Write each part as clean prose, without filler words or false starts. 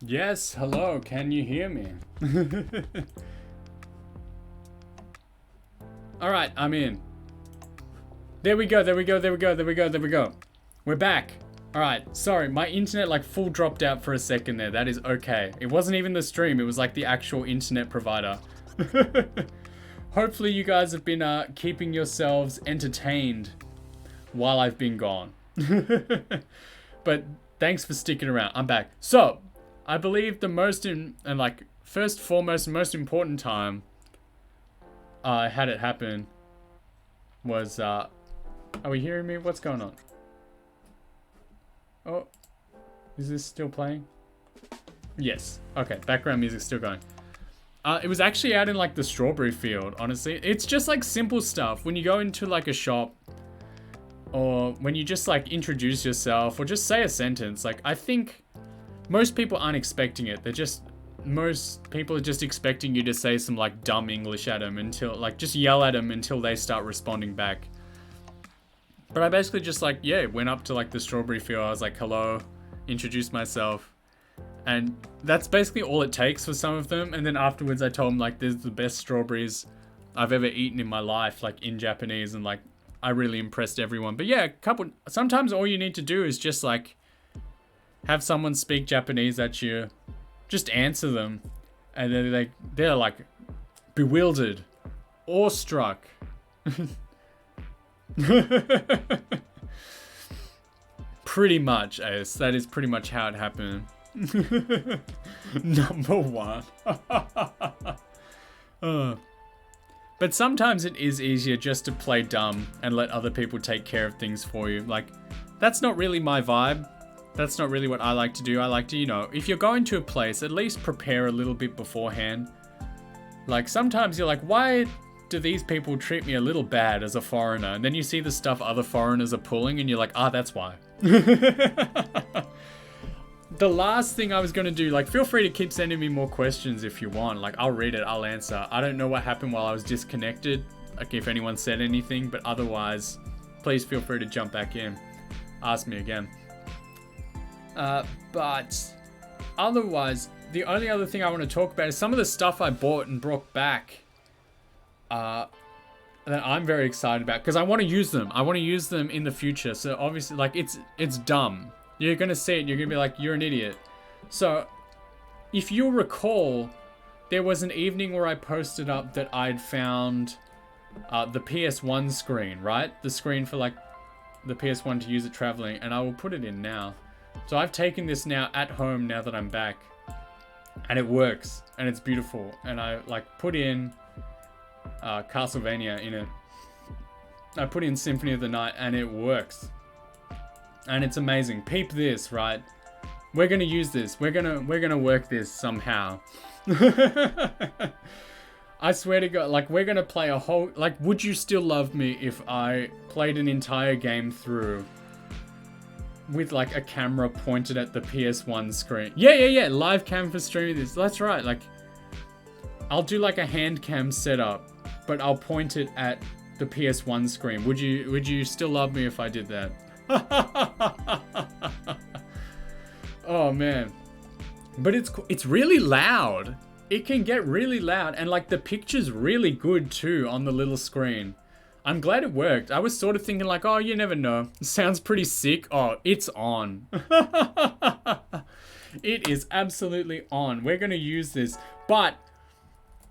Yes, hello, can you hear me? Alright, I'm in. There we go, there we go, there we go, there we go, there we go. We're back. Alright, sorry, my internet like full dropped out for a second there. That is okay. It wasn't even the stream, it was like the actual internet provider. Hopefully you guys have been keeping yourselves entertained while I've been gone. But thanks for sticking around. I'm back. So, I believe the first, foremost, most important time I had it happen was, are we hearing me? What's going on? Oh, is this still playing? Yes. Okay, background music's still going. It was actually out in like the strawberry field, honestly. It's just like simple stuff. When you go into like a shop, or when you just like introduce yourself, or just say a sentence, like I think most people aren't expecting it. Most people are just expecting you to say some like dumb English at them until like just yell at them until they start responding back. But I basically just like, yeah, went up to like the strawberry field. I was like, hello, introduced myself. And that's basically all it takes for some of them. And then afterwards I told them like, there's the best strawberries I've ever eaten in my life, like in Japanese, and like, I really impressed everyone. But yeah, sometimes all you need to do is just like, have someone speak Japanese at you, just answer them, and then they're like bewildered, awestruck. Pretty much, Ace. That is pretty much how it happened. Number one. But sometimes it is easier just to play dumb and let other people take care of things for you. Like, that's not really my vibe. That's not really what I like to do. I like to, you know, if you're going to a place, at least prepare a little bit beforehand. Like, sometimes you're like, why do these people treat me a little bad as a foreigner? And then you see the stuff other foreigners are pulling and you're like, that's why. The last thing I was going to do, like, feel free to keep sending me more questions if you want. Like, I'll read it, I'll answer. I don't know what happened while I was disconnected, like if anyone said anything, but otherwise, please feel free to jump back in. Ask me again. But otherwise, the only other thing I want to talk about is some of the stuff I bought and brought back that I'm very excited about, because I want to use them. I want to use them in the future. So obviously, like, it's dumb. You're going to see it and you're going to be like, you're an idiot. So, if you'll recall, there was an evening where I posted up that I'd found the PS1 screen, right? The screen for, like, the PS1 to use it traveling. And I will put it in now. So, I've taken this now at home now that I'm back. And it works. And it's beautiful. And I, like, put in Castlevania in it. I put in Symphony of the Night and it works. And it's amazing. Peep this, right? We're gonna use this. We're gonna work this somehow. I swear to God, like, we're gonna play a whole, like, would you still love me if I played an entire game through with like a camera pointed at the PS1 screen? Yeah. Live cam for streaming this. That's right. Like, I'll do like a hand cam setup, but I'll point it at the PS1 screen. Would you still love me if I did that? Oh man, but it's really loud. It can get really loud, and like the picture's really good too on the little screen. I'm glad it worked. I was sort of thinking like, oh, you never know. It sounds pretty sick. Oh, it's on. It is absolutely on. We're gonna use this, but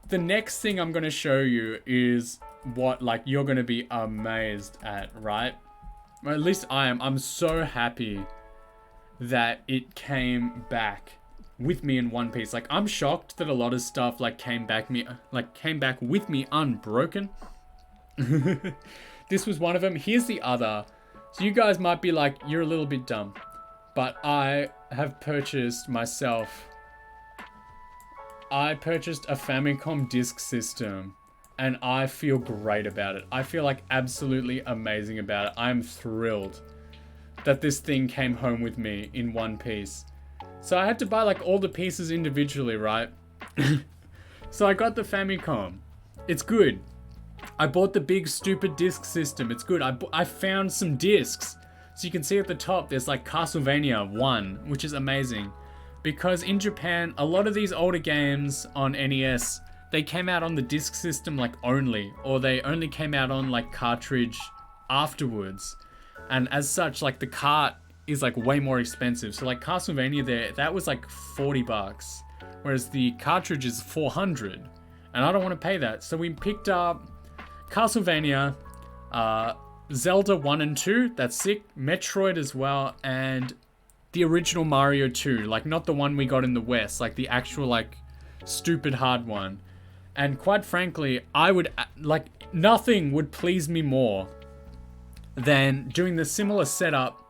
the next thing I'm gonna show you is what like you're gonna be amazed at, right? Or at least I am. I'm so happy that it came back with me in one piece. Like, I'm shocked that a lot of stuff like came back with me unbroken. This was one of them. Here's the other. So you guys might be like, you're a little bit dumb, but I have purchased myself. I purchased a Famicom disk system. And I feel great about it. I feel like absolutely amazing about it. I'm thrilled that this thing came home with me in one piece. So I had to buy like all the pieces individually, right? So I got the Famicom. It's good. I bought the big stupid disc system. It's good. I found some discs. So you can see at the top, there's like Castlevania 1, which is amazing. because in Japan, a lot of these older games on NES, they came out on the disc system like only, or they only came out on like cartridge afterwards. And as such, like the cart is like way more expensive. So like Castlevania there, that was like $40, whereas the cartridge is $400. And I don't want to pay that. So we picked up Castlevania, Zelda 1 and 2, that's sick, Metroid as well, and the original Mario 2, like not the one we got in the West, like the actual like stupid hard one. And quite frankly, I would, like, nothing would please me more than doing the similar setup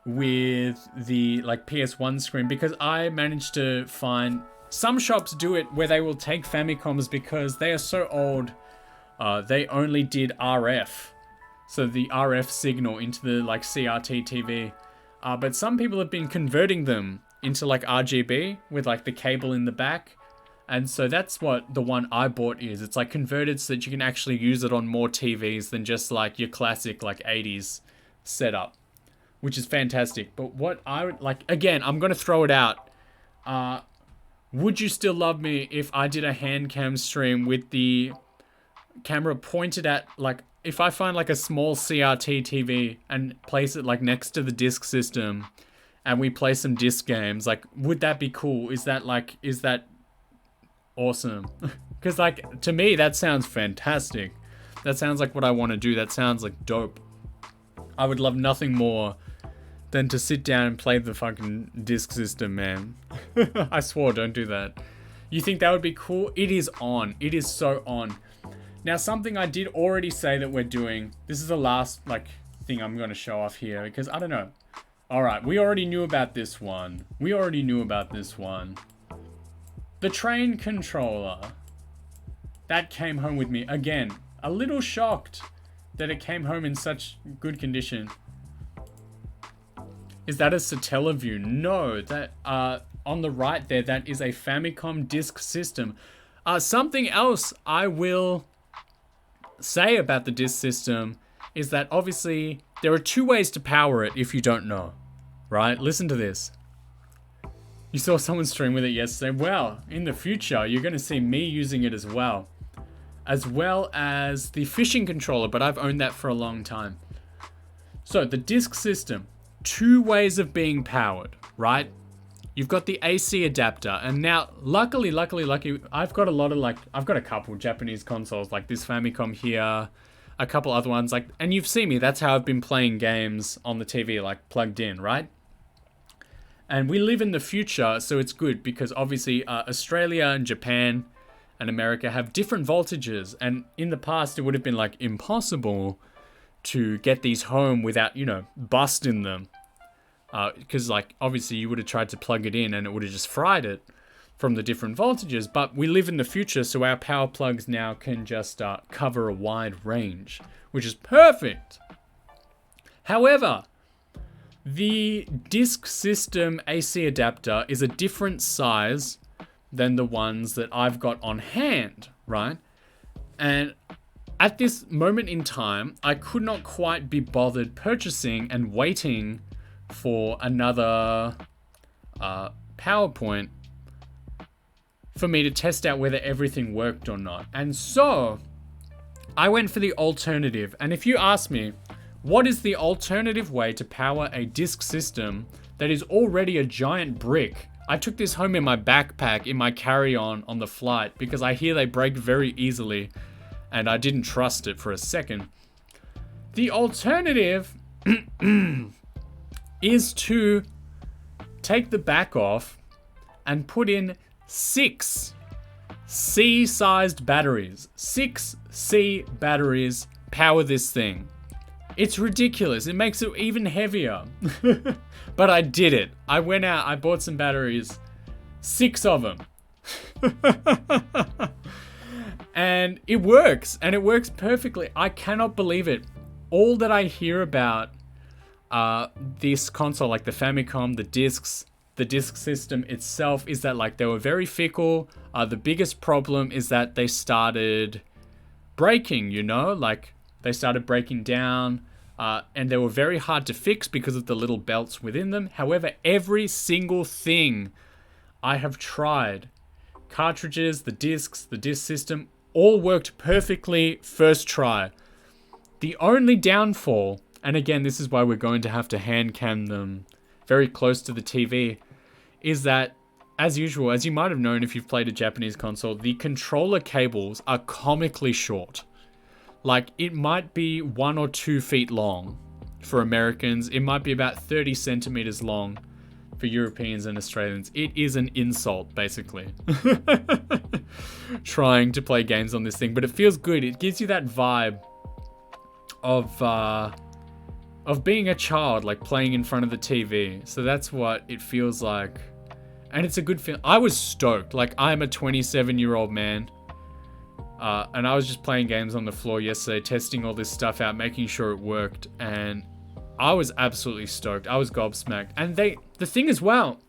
with the like PS1 screen, because I managed to find some shops do it where they will take Famicoms because they are so old, they only did RF. So the RF signal into the like CRT TV. But some people have been converting them into like RGB with like the cable in the back. And so that's what the one I bought is. It's like converted so that you can actually use it on more TVs than just like your classic like 80s setup, which is fantastic. But what I would like, again, I'm going to throw it out. Would you still love me if I did a hand cam stream with the camera pointed at, like, if I find like a small CRT TV and place it like next to the disc system and we play some disc games, like, would that be cool? Is that awesome? Because like, to me, that sounds fantastic. That sounds like what I want to do. That sounds like dope. I would love nothing more than to sit down and play the fucking disc system, man. I swore, don't do that. You think that would be cool? It is on. It is so on. Now, something I did already say that we're doing. This is the last like thing I'm going to show off here because I don't know. All right, we already knew about this one. The train controller. That came home with me. Again, a little shocked that it came home in such good condition. Is that a Satellaview? No, that on the right there, that is a Famicom disk system. Something else I will say about the disk system is that obviously there are two ways to power it if you don't know, right? Listen to this. You saw someone stream with it yesterday. Well, in the future, you're going to see me using it as well as the fishing controller, but I've owned that for a long time. So the disk system, two ways of being powered, right? You've got the AC adapter, and now luckily, I've got a couple Japanese consoles like this Famicom here, a couple other ones, like, and you've seen me, that's how I've been playing games on the TV, like plugged in, right? And we live in the future, so it's good because obviously Australia and Japan and America have different voltages, and in the past it would have been like impossible to get these home without, busting them. Because like obviously you would have tried to plug it in and it would have just fried it from the different voltages. But we live in the future, so our power plugs now can just cover a wide range, which is perfect. However, the disk system AC adapter is a different size than the ones that I've got on hand, right? And at this moment in time, I could not quite be bothered purchasing and waiting for another PowerPoint for me to test out whether everything worked or not. And so I went for the alternative. And if you ask me, what is the alternative way to power a disk system that is already a giant brick? I took this home in my backpack, in my carry-on on the flight, because I hear they break very easily, and I didn't trust it for a second. The alternative is to take the back off and put in 6 C-sized batteries. 6 C batteries power this thing. It's ridiculous. It makes it even heavier. But I did it. I went out, I bought some batteries. 6 of them. And it works. And it works perfectly. I cannot believe it. All that I hear about this console, like the Famicom, the discs, the disc system itself, is that like they were very fickle. The biggest problem is that they started breaking, like they started breaking down. And they were very hard to fix because of the little belts within them. However, every single thing I have tried. Cartridges, the discs, the disc system, all worked perfectly first try. The only downfall, and again, this is why we're going to have to hand cam them very close to the TV, is that, as usual, as you might have known if you've played a Japanese console, the controller cables are comically short. Like, it might be 1 or 2 feet long for Americans. It might be about 30 centimeters long for Europeans and Australians. It is an insult, basically. Trying to play games on this thing, but it feels good. It gives you that vibe of being a child, like playing in front of the TV. So that's what it feels like. And it's a good feeling. I was stoked. Like, I'm a 27-year-old man. And I was just playing games on the floor yesterday, testing all this stuff out, making sure it worked. And I was absolutely stoked. I was gobsmacked. And the thing as well,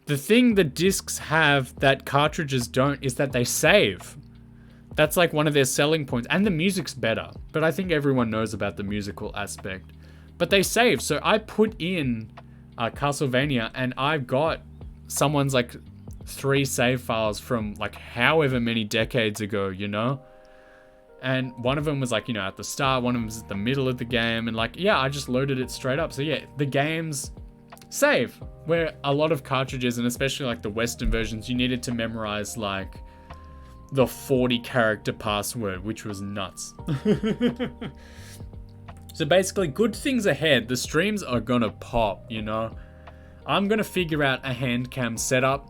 the thing the discs have that cartridges don't is that they save. That's like one of their selling points. And the music's better. But I think everyone knows about the musical aspect. But they save. So I put in Castlevania and I've got someone's like 3 save files from like however many decades ago, you know? And one of them was like, you know, at the start, one of them was at the middle of the game. And like, yeah, I just loaded it straight up. So yeah, the games save. Where a lot of cartridges, and especially like the Western versions, you needed to memorize like the 40 character password, which was nuts. So basically, good things ahead. The streams are gonna pop, you know? I'm gonna figure out a hand cam setup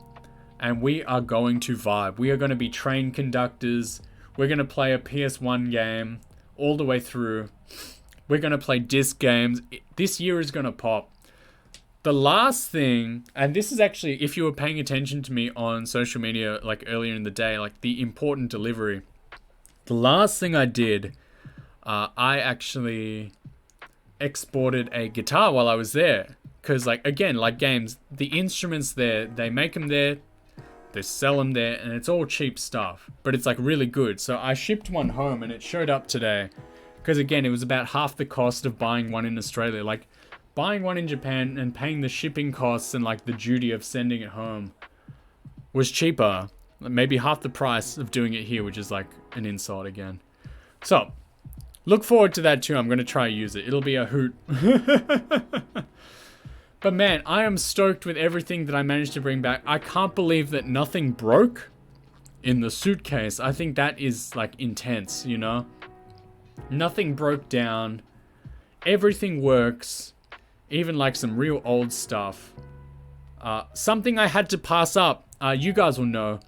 and we are going to vibe. We are gonna be train conductors. We're gonna play a PS1 game all the way through. We're gonna play disc games. This year is gonna pop. The last thing, and this is actually, if you were paying attention to me on social media like earlier in the day, like the important delivery. The last thing I did, I actually exported a guitar while I was there. Because like, again, like games, the instruments there, they make them there, they sell them there, and it's all cheap stuff. But it's like really good. So I shipped one home and it showed up today. Because again, it was about half the cost of buying one in Australia. Like buying one in Japan and paying the shipping costs and like the duty of sending it home was cheaper. Maybe half the price of doing it here, which is like an insult again. So look forward to that too. I'm going to try use it. It'll be a hoot. But man, I am stoked with everything that I managed to bring back. I can't believe that nothing broke in the suitcase. I think that is like intense, you know? Nothing broke down. Everything works. Even like some real old stuff. Something I had to pass up. You guys will know.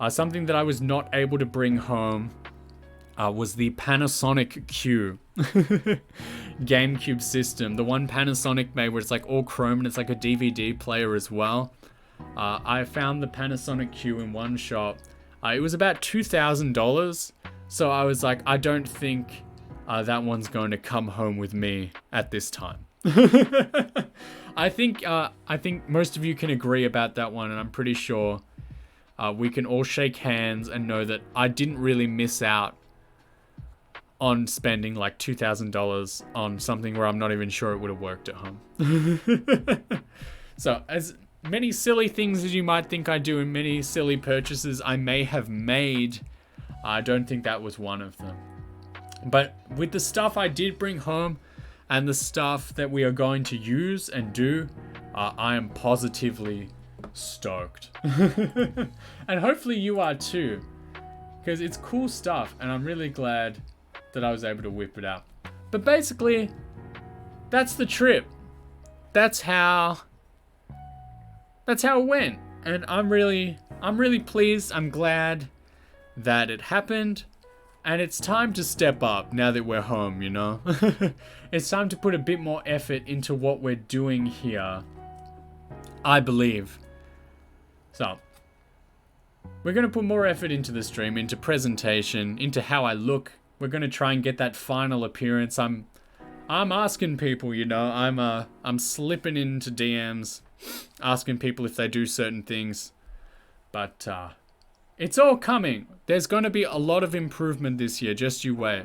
Something that I was not able to bring home was the Panasonic Q. GameCube system. The one Panasonic made where it's like all chrome and it's like a DVD player as well. I found the Panasonic Q in one shop. It was about $2,000. So I was like, I don't think that one's going to come home with me at this time. I think most of you can agree about that one, and I'm pretty sure we can all shake hands and know that I didn't really miss out on spending like $2,000 on something where I'm not even sure it would have worked at home. So as many silly things as you might think I do and many silly purchases I may have made, I don't think that was one of them. But with the stuff I did bring home and the stuff that we are going to use and do, I am positively stoked. And hopefully you are too, because it's cool stuff and I'm really glad that I was able to whip it out. But basically, that's the trip. That's how it went. And I'm really pleased. I'm glad that it happened. And it's time to step up now that we're home, you know? It's time to put a bit more effort into what we're doing here, I believe. So, we're going to put more effort into the stream, into presentation, into how I look. We're going to try and get that final appearance. I'm asking people, you know, I'm slipping into DMs, asking people if they do certain things. But it's all coming. There's going to be a lot of improvement this year, just you wait.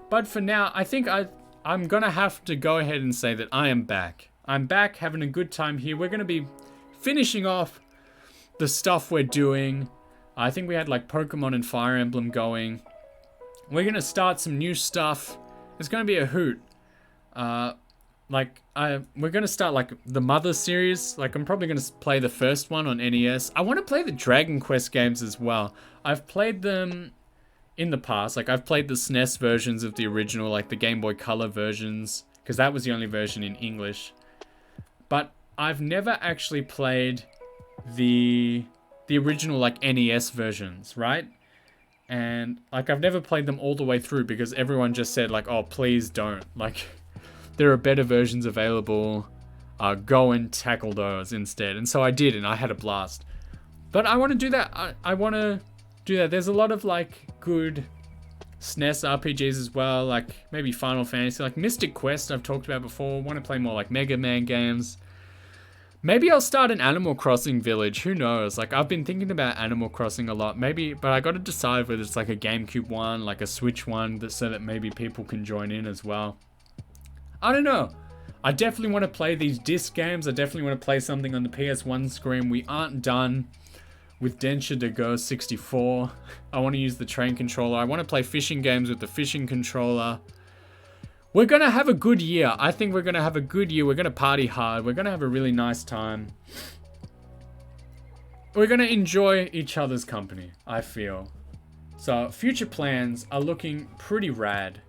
But for now, I think I'm going to have to go ahead and say that I am back. I'm back having a good time here. We're going to be finishing off the stuff we're doing. I think we had like Pokemon and Fire Emblem going. We're gonna start some new stuff. It's gonna be a hoot. We're gonna start like the Mother series. Like I'm probably gonna play the first one on NES. I want to play the Dragon Quest games as well. I've played them in the past. Like I've played the SNES versions of the original, like the Game Boy Color versions, because that was the only version in English. But I've never actually played the original like NES versions, right? And like I've never played them all the way through because everyone just said like, oh, please don't. Like there are better versions available. Go and tackle those instead. And so I did, and I had a blast. But I want to do that. I want to do that. There's a lot of like good SNES RPGs as well, like maybe Final Fantasy, like Mystic Quest I've talked about before. Want to play more like Mega Man games. Maybe I'll start an Animal Crossing village. Who knows? Like I've been thinking about Animal Crossing a lot. Maybe, but I got to decide whether it's like a GameCube one, like a Switch one, so that maybe people can join in as well. I don't know. I definitely want to play these disc games. I definitely want to play something on the PS1 screen. We aren't done with Densha de Go 64. I want to use the train controller. I want to play fishing games with the fishing controller. We're going to have a good year. I think we're going to have a good year. We're going to party hard. We're going to have a really nice time. We're going to enjoy each other's company, I feel. So future plans are looking pretty rad,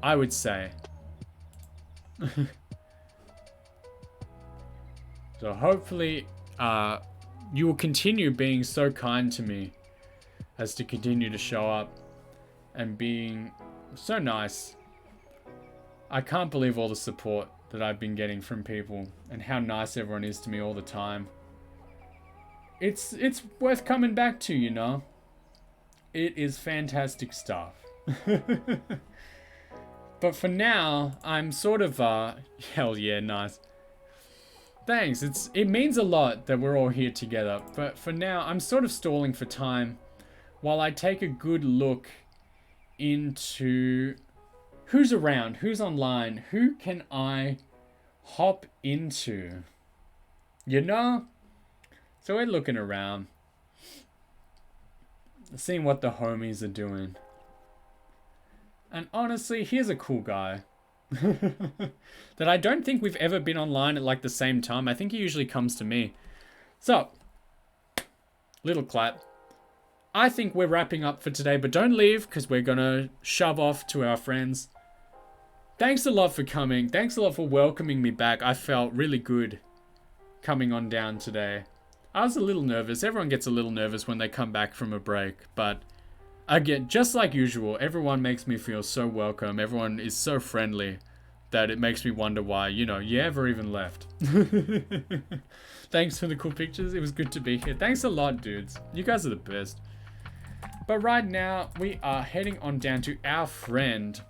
I would say. So hopefully you will continue being so kind to me as to continue to show up and being so nice. I can't believe all the support that I've been getting from people and how nice everyone is to me all the time. It's worth coming back to, you know. It is fantastic stuff. But for now, I'm sort of hell yeah, nice. Thanks. It means a lot that we're all here together. But for now, I'm sort of stalling for time while I take a good look into who's around, who's online, who can I hop into? You know? So we're looking around, seeing what the homies are doing. And honestly, here's a cool guy. That I don't think we've ever been online at like the same time. I think he usually comes to me. So, little clap. I think we're wrapping up for today, but don't leave because we're gonna shove off to our friends. Thanks a lot for coming. Thanks a lot for welcoming me back. I felt really good coming on down today. I was a little nervous. Everyone gets a little nervous when they come back from a break, but again, just like usual, everyone makes me feel so welcome. Everyone is so friendly that it makes me wonder why, you know, you ever even left. Thanks for the cool pictures. It was good to be here. Thanks a lot, dudes. You guys are the best. But right now, we are heading on down to our friend,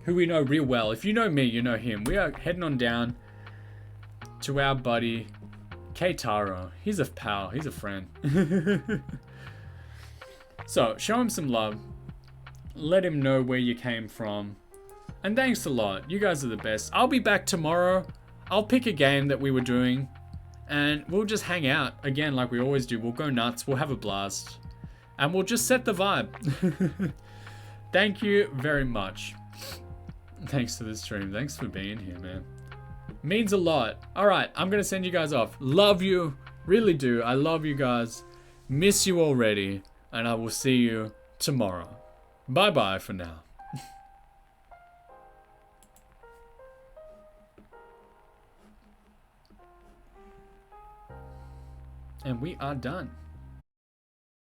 who we know real well. If you know me, you know him. We are heading on down to our buddy, Keitaro. He's a pal. He's a friend. So, show him some love. Let him know where you came from. And thanks a lot. You guys are the best. I'll be back tomorrow. I'll pick a game that we were doing. And we'll just hang out. Again, like we always do. We'll go nuts. We'll have a blast. And we'll just set the vibe. Thank you very much. Thanks for the stream. Thanks for being here, man. Means a lot. Alright, I'm going to send you guys off. Love you. Really do. I love you guys. Miss you already. And I will see you tomorrow. Bye-bye for now. And we are done.